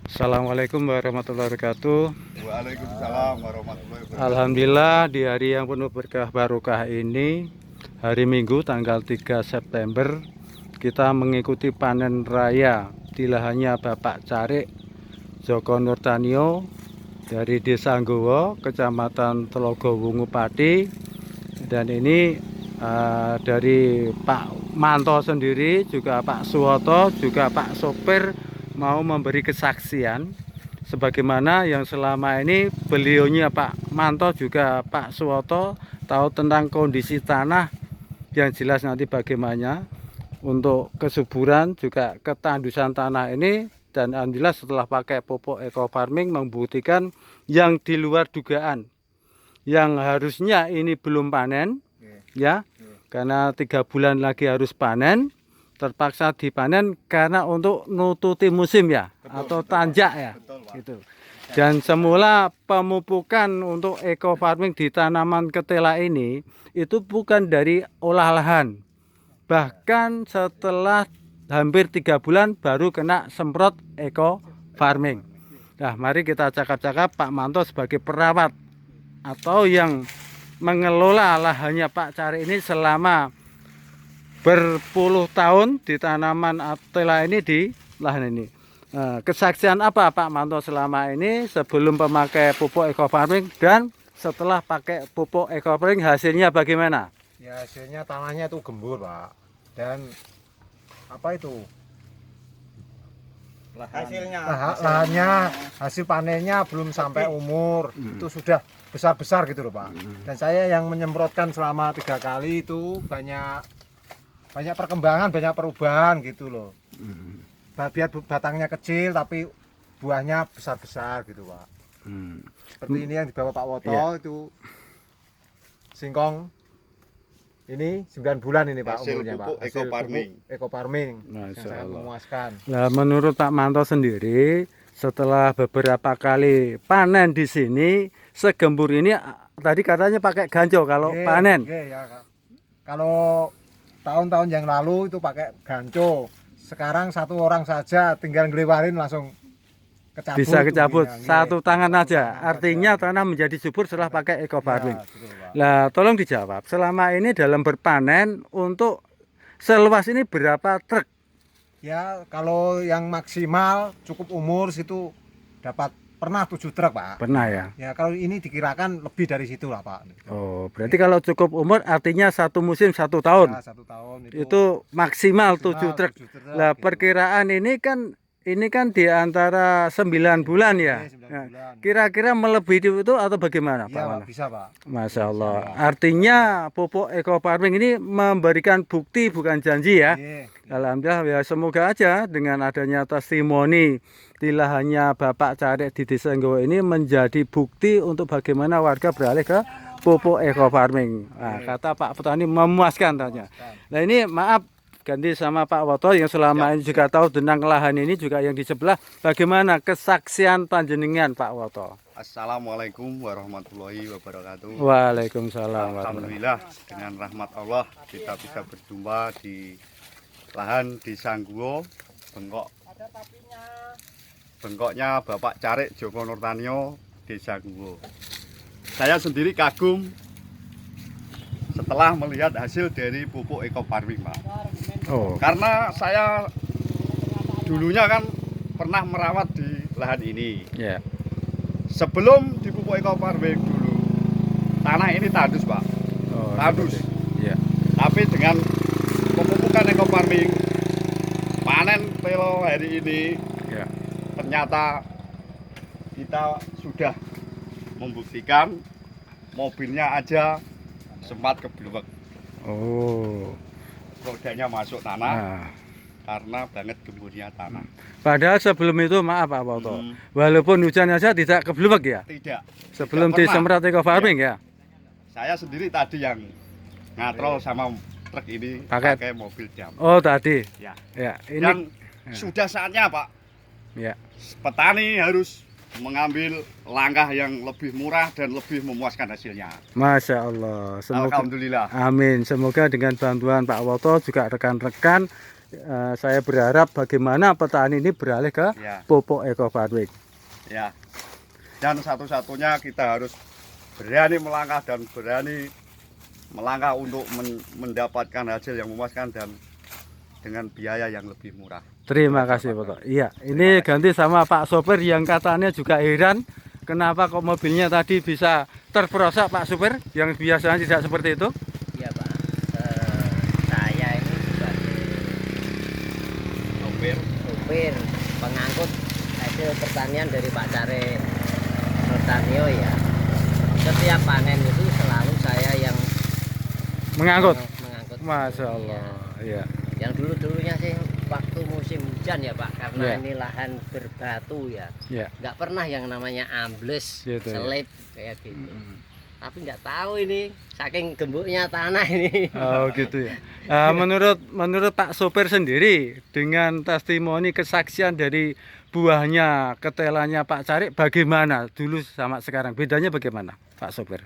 Assalamualaikum warahmatullahi wabarakatuh. Waalaikumsalam warahmatullahi wabarakatuh. Alhamdulillah di hari yang penuh berkah barokah ini, hari Minggu tanggal 3 September, kita mengikuti panen raya di lahannya Bapak Carik Joko Nurtanio dari Desa Nggowo, Kecamatan Telogo Wungu Pati. Dan ini dari Pak Manto sendiri, juga Pak Suwoto, juga Pak Sopir mau memberi kesaksian sebagaimana yang selama ini beliaunya Pak Manto juga Pak Suwoto tahu tentang kondisi tanah yang jelas nanti bagaimana untuk kesuburan juga ketandusan tanah ini. Dan alhamdulillah setelah pakai pupuk eco farming membuktikan yang di luar dugaan, yang harusnya ini belum panen ya, karena 3 bulan lagi harus panen, terpaksa dipanen karena untuk nututi musim ya, atau tanjak ya gitu. Dan semula pemupukan untuk eco farming di tanaman ketela ini itu bukan dari olah lahan, bahkan setelah hampir 3 bulan baru kena semprot eco farming. Nah, mari kita cakap-cakap Pak Manto sebagai perawat atau yang mengelola lahannya Pak Carik ini selama berpuluh tahun di tanaman ketela ini, di lahan ini. Kesaksian apa Pak Manto selama ini sebelum pemakai pupuk eco farming dan setelah pakai pupuk eco farming, hasilnya bagaimana? Ya, hasilnya tanahnya itu gembur, Pak. Dan apa itu? Lahannya, hasil panennya belum sampai umur. Itu sudah besar-besar gitu loh, Pak. Dan saya yang menyemprotkan selama 3 kali itu banyak perkembangan, banyak perubahan gitu loh. Biar batangnya kecil tapi buahnya besar-besar gitu, Pak. Seperti ini yang dibawa Pak Woto, itu singkong. Ini 9 bulan ini Pak Hasil umurnya, pupuk Pak. eco farming. Eco farming. Yang Masya sangat Allah. memuaskan. Nah, menurut Pak Manto sendiri, setelah beberapa kali panen di sini, segembur ini tadi katanya pakai ganjo kalau panen. Ya. Kalau tahun-tahun yang lalu itu pakai ganco. Sekarang satu orang saja tinggal ngelewarin langsung kecabut. Bisa kecabut tuh, satu tangan aja. tangan Artinya aja. tanah menjadi subur setelah pakai eco farming. Ya, betul, Pak. Nah, tolong dijawab. Selama ini dalam berpanen untuk seluas ini berapa truk? Ya, kalau yang maksimal cukup umur situ dapat pernah 7 truk, Pak. Pernah ya? Ya, kalau ini dikirakan lebih dari situ lah, Pak. Oh, berarti kalau cukup umur artinya satu musim 1 tahun. Ya, 1 tahun Itu maksimal 7 truk. 7 truk, Lah, gitu. perkiraan ini kan di antara 9 bulan ya. Iya, 9 Nah, bulan. kira-kira melebihi itu atau bagaimana, Pak Iya, Pak, Mano? bisa, Pak. Masya Allah. Artinya pupuk eco farming ini memberikan bukti bukan janji ya. Iya. Alhamdulillah ya, semoga aja dengan adanya testimoni di lahannya Bapak Carik di Desa Nggowo ini menjadi bukti untuk bagaimana warga beralih ke pupuk eco farming. Nah, kata Pak Petani memuaskan tanya. Nah, ini maaf ganti sama Pak Woto yang selama ini juga tahu tentang lahan ini, juga yang di sebelah. Bagaimana kesaksian panjenengan Pak Woto? Assalamualaikum warahmatullahi wabarakatuh. Waalaikumsalam warahmatullahi. Alhamdulillah dengan rahmat Allah kita bisa berjumpa di lahan Desa Nggowo, bengkoknya Bapak Carik Joko Nurtanio, Desa Nggowo. Saya sendiri kagum setelah melihat hasil dari pupuk eco farming, Pak. Oh, Karena saya dulunya kan pernah merawat di lahan ini. ya. Sebelum dipupuk eco farming dulu, tanah ini tandus, Pak. Oh, Tandus. ya. Tapi dengan pemupukan eco farming, panen telo hari ini, Ya. ternyata kita sudah membuktikan mobilnya aja sempat keblewek. Oh. Rodanya masuk tanah Nah, karena banget gemburnya tanah. padahal sebelum itu maaf Pak Woto, Hmm. walaupun hujan saja tidak keblewek ya. Tidak. Sebelum Tidak pernah. disemprot eco farming ya. Saya sendiri tadi yang ngatrol sama truk ini Pakai- pakai mobil jam. Oh, tadi. Ya. Ya, ini Yang sudah saatnya, Pak, ya. petani harus mengambil langkah yang lebih murah dan lebih memuaskan hasilnya. Masya Allah. Semoga Alhamdulillah. amin. Semoga dengan bantuan Pak Woto juga rekan-rekan saya berharap bagaimana petani ini beralih ke Ya, pupuk eco farming. ya. Dan satu-satunya kita harus berani melangkah dan berani melangkah untuk mendapatkan hasil yang memuaskan dan dengan biaya yang lebih murah. Terima kasih Pak. Iya, ini ganti sama Pak sopir yang katanya juga heran kenapa kok mobilnya tadi bisa terperosok Pak supir yang biasanya tidak seperti itu. Iya Pak, saya ini sebagai sopir pengangkut hasil pertanian dari Pak Care Nurtanio ya. Setiap panen itu selalu saya yang Mengangkut. mengangkut. Masya Allah. Iya. Yang dulu-dulunya sih waktu musim hujan ya Pak, karena Iya. ini lahan berbatu ya. Iya. Nggak pernah yang namanya ambles, Gitu ya. selip kayak gitu. Tapi nggak tahu ini saking gembuknya tanah ini. Oh gitu ya. Menurut Pak sopir sendiri dengan testimoni kesaksian dari buahnya ketelannya Pak Carik bagaimana dulu sama sekarang? Bedanya bagaimana Pak sopir?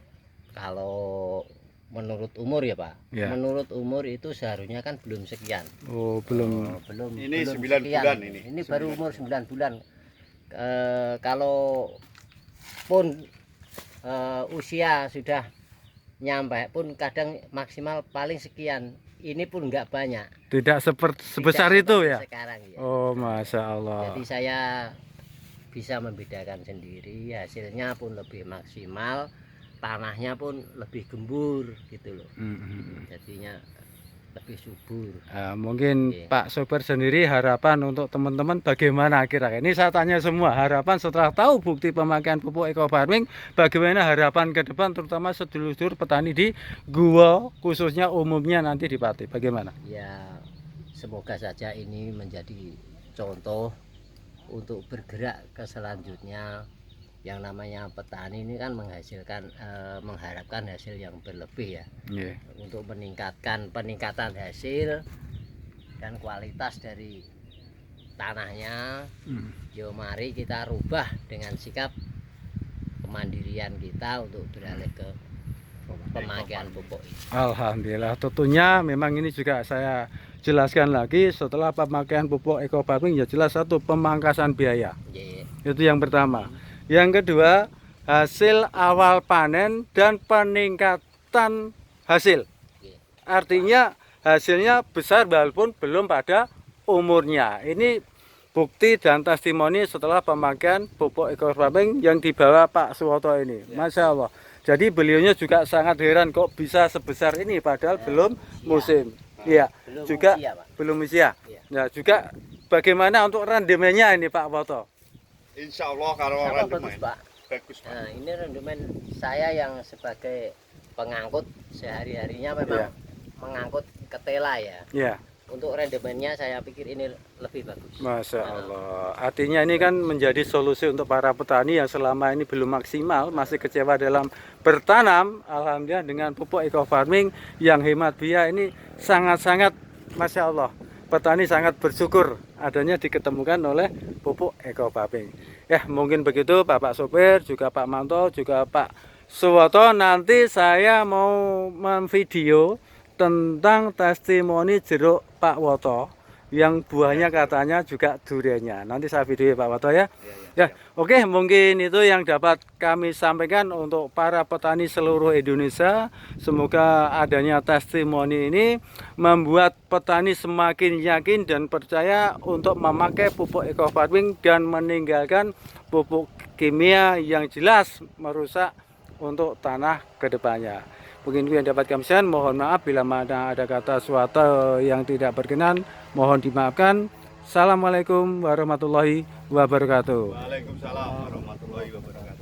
Kalau menurut umur ya Pak, Ya. menurut umur itu seharusnya kan belum sekian. Oh belum. Belum. Ini belum 9 sekian. bulan ini. Ini baru umur 9 bulan. Kalau pun usia sudah nyampe pun kadang maksimal paling sekian. Ini pun nggak banyak. Tidak sebesar Tidak itu seperti ya. Sekarang ya. Oh masya Allah. Jadi saya bisa membedakan sendiri, hasilnya pun lebih maksimal, tanahnya pun lebih gembur gitu loh. Jadinya lebih subur. Mungkin Iya. Pak sopir sendiri harapan untuk teman-teman bagaimana kira-kira? Ini saya tanya semua harapan setelah tahu bukti pemakaian pupuk eco farming, bagaimana harapan ke depan terutama sedulur-sedulur petani di Gua khususnya umumnya nanti di Pati. Bagaimana? Ya semoga saja ini menjadi contoh untuk bergerak ke selanjutnya. Yang namanya petani ini kan mengharapkan hasil yang berlebih ya, Iya. untuk peningkatan hasil dan kualitas dari tanahnya. Yo mari kita rubah dengan sikap kemandirian kita untuk beralih ke pemakaian pupuk ini. Alhamdulillah, tentunya memang ini juga saya jelaskan lagi setelah pemakaian pupuk eco farming ya jelas satu pemangkasan biaya. Ya, Itu yang pertama. Yang kedua, hasil awal panen dan peningkatan hasil. Artinya hasilnya besar walaupun belum pada umurnya. Ini bukti dan testimoni setelah pemakaian pupuk eco farming yang dibawa Pak Suwoto ini. Masya Allah. Jadi beliaunya juga sangat heran kok bisa sebesar ini padahal belum musim. Iya, belum juga usia, Pak. belum usia. Iya. Nah, juga bagaimana untuk rendemennya ini Pak Woto? Insya Allah kalau Apa rendemen bagus Pak? bagus Pak. Nah ini rendemen saya yang sebagai pengangkut sehari-harinya memang Iya. mengangkut ketela ya. Ya. Untuk rendemennya saya pikir ini lebih bagus. Masya Allah. Artinya ini kan menjadi solusi untuk para petani yang selama ini belum maksimal, masih kecewa dalam bertanam. Alhamdulillah dengan pupuk eco farming yang hemat biaya ini sangat-sangat Masya Allah. Petani sangat bersyukur adanya diketemukan oleh pupuk eco farming. Ya mungkin begitu Bapak sopir, juga Pak Manto, juga Pak Suwoto. Nanti saya mau memvideo tentang testimoni jeruk Pak Woto yang buahnya katanya juga duriannya. Nanti saya video Pak Woto ya. Ya, oke, mungkin itu yang dapat kami sampaikan untuk para petani seluruh Indonesia. Semoga adanya testimoni ini membuat petani semakin yakin dan percaya untuk memakai pupuk eco farming dan meninggalkan pupuk kimia yang jelas merusak untuk tanah kedepannya. Mungkin itu yang dapat kami sampaikan. Mohon maaf bila mana ada kata suatu yang tidak berkenan, mohon dimaafkan. Assalamualaikum warahmatullahi wabarakatuh. Waalaikumsalam warahmatullahi wabarakatuh.